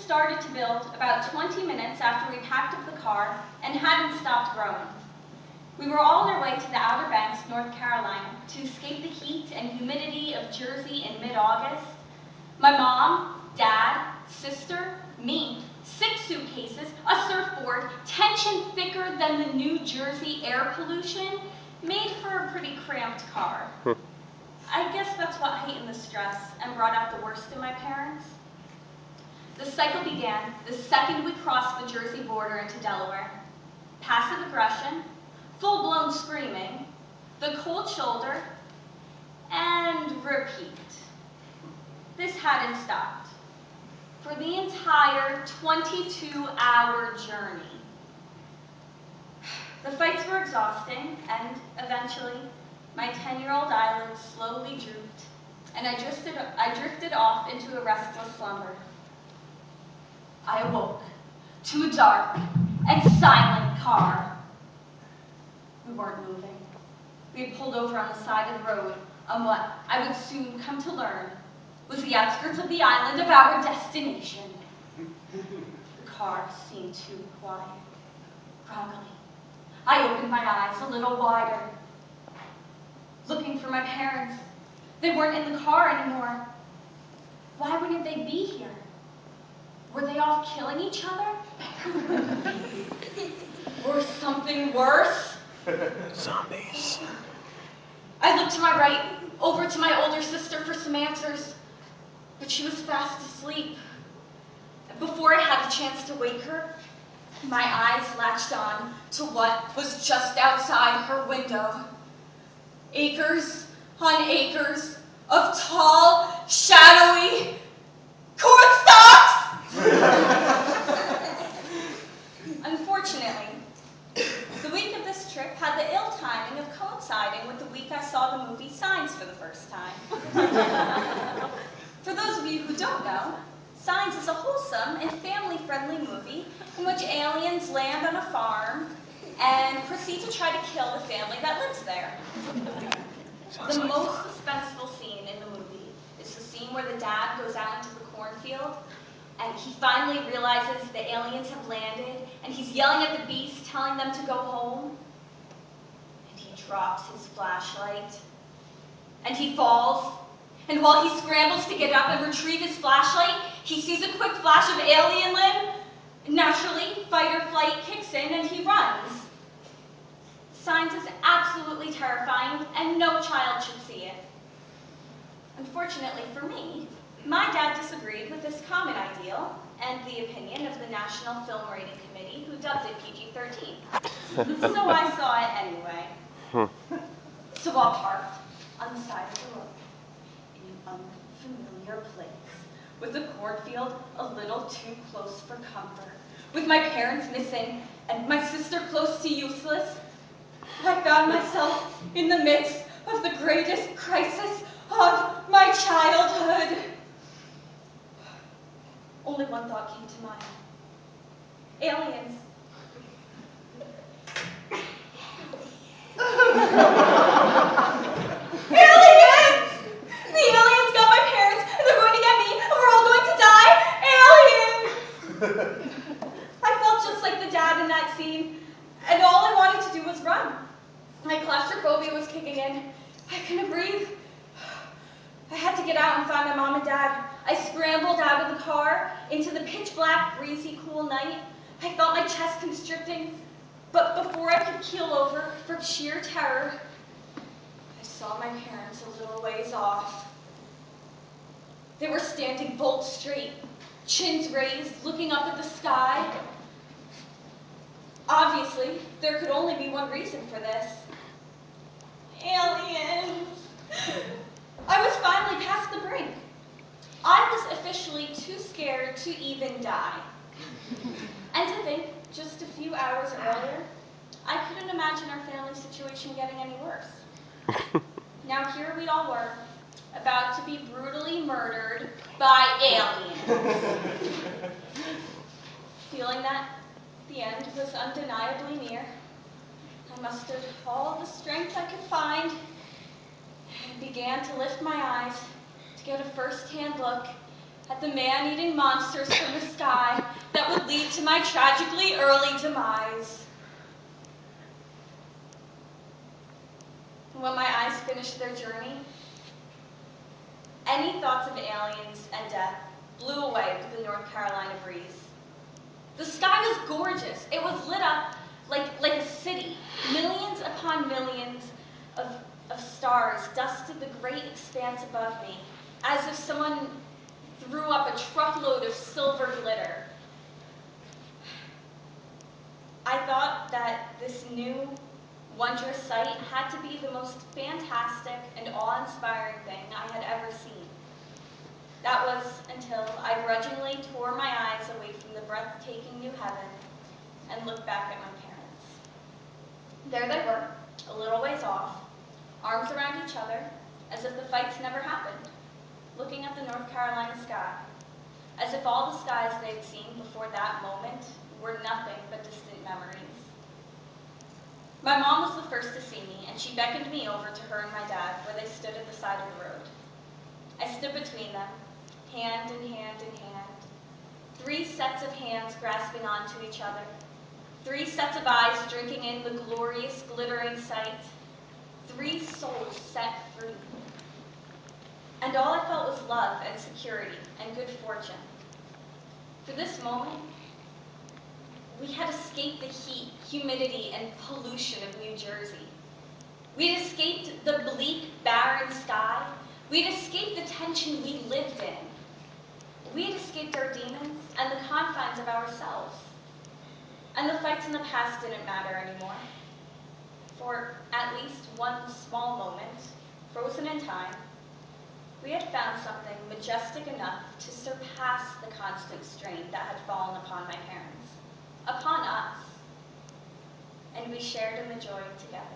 started to build about 20 minutes after we packed up the car and hadn't stopped growing. We were all on our way to the Outer Banks, North Carolina, to escape the heat and humidity of Jersey in mid-August. My mom, dad, sister, me, 6 suitcases, a surfboard, tension thicker than the New Jersey air pollution, made for a pretty cramped car. I guess that's what heightened the stress and brought out the worst in my parents. The cycle began the second we crossed the Jersey border into Delaware. Passive aggression, full-blown screaming, the cold shoulder, and repeat. This hadn't stopped for the entire 22-hour journey. The fights were exhausting, and eventually, my 10-year-old eyelids slowly drooped, and I drifted off into a restless slumber. I awoke to a dark and silent car. We weren't moving. We had pulled over on the side of the road on what I would soon come to learn was the outskirts of the island of our destination. The car seemed too quiet, groggily. I opened my eyes a little wider, looking for my parents. They weren't in the car anymore. Why wouldn't they be here? Were they off killing each other? Or something worse? Zombies. I looked to my right, over to my older sister for some answers, but she was fast asleep. Before I had the chance to wake her, my eyes latched on to what was just outside her window. Acres on acres of tall, shadowy corn stalks! Unfortunately, the week of this trip had the ill timing of coinciding with the week I saw the movie Signs for the first time. For those of you who don't know, Signs is a wholesome and family-friendly movie in which aliens land on a farm and proceed to try to kill the family that lives there. The most suspenseful scene in the movie is the scene where the dad goes out into the cornfield and he finally realizes the aliens have landed and he's yelling at the beast, telling them to go home. And he drops his flashlight and he falls. And while he scrambles to get up and retrieve his flashlight, he sees a quick flash of alien limb. Naturally, fight or flight kicks in and he runs. Signs is absolutely terrifying, and no child should see it. Unfortunately for me, my dad disagreed with this common ideal and the opinion of the National Film Rating Committee, who dubbed it PG-13. So I saw it anyway. So I parked on the side of the road in an unfamiliar place, with the cornfield a little too close for comfort, with my parents missing and my sister close to useless. I found myself in the midst of the greatest crisis of my childhood. Only one thought came to mind. Aliens. Aliens! The aliens got my parents, and they're going to get me, and we're all going to die. Aliens! I felt just like the dad in that scene, and all I wanted to do was run. My claustrophobia was kicking in. I couldn't breathe. I had to get out and find my mom and dad. I scrambled out of the car into the pitch black, breezy, cool night. I felt my chest constricting, but before I could keel over from sheer terror, I saw my parents a little ways off. They were standing bolt straight, chins raised, looking up at the sky. Obviously, there could only be one reason for this. Aliens. I was finally past the brink. I was officially too scared to even die. And to think, just a few hours earlier, I couldn't imagine our family situation getting any worse. Now here we all were, about to be brutally murdered by aliens. Feeling that the end was undeniably near, I mustered all the strength I could find and began to lift my eyes to get a first-hand look at the man-eating monsters from the sky that would lead to my tragically early demise. When my eyes finished their journey, any thoughts of aliens and death blew away with the North Carolina breeze. The sky was gorgeous. It was lit up like a city. Millions upon millions of stars dusted the great expanse above me, as if someone threw up a truckload of silver glitter. I thought that this new, wondrous sight had to be the most fantastic and awe-inspiring thing I had ever seen. That was until I grudgingly tore my eyes away from the breathtaking new heaven and looked back at my parents. There they were, a little ways off, arms around each other, as if the fights never happened, looking at the North Carolina sky, as if all the skies they'd seen before that moment were nothing but distant memories. My mom was the first to see me, and she beckoned me over to her and my dad, where they stood at the side of the road. I stood between them, hand in hand in hand, 3 sets of hands grasping onto each other, 3 sets of eyes drinking in the glorious, glittering sight, 3 souls set free. And all I felt was love and security and good fortune. For this moment, we had escaped the heat, humidity, and pollution of New Jersey. We'd escaped the bleak, barren sky. We'd escaped the tension we lived in. We had escaped our demons and the confines of ourselves. And the fights in the past didn't matter anymore. For at least one small moment, frozen in time, we had found something majestic enough to surpass the constant strain that had fallen upon my parents, upon us, and we shared in the joy together.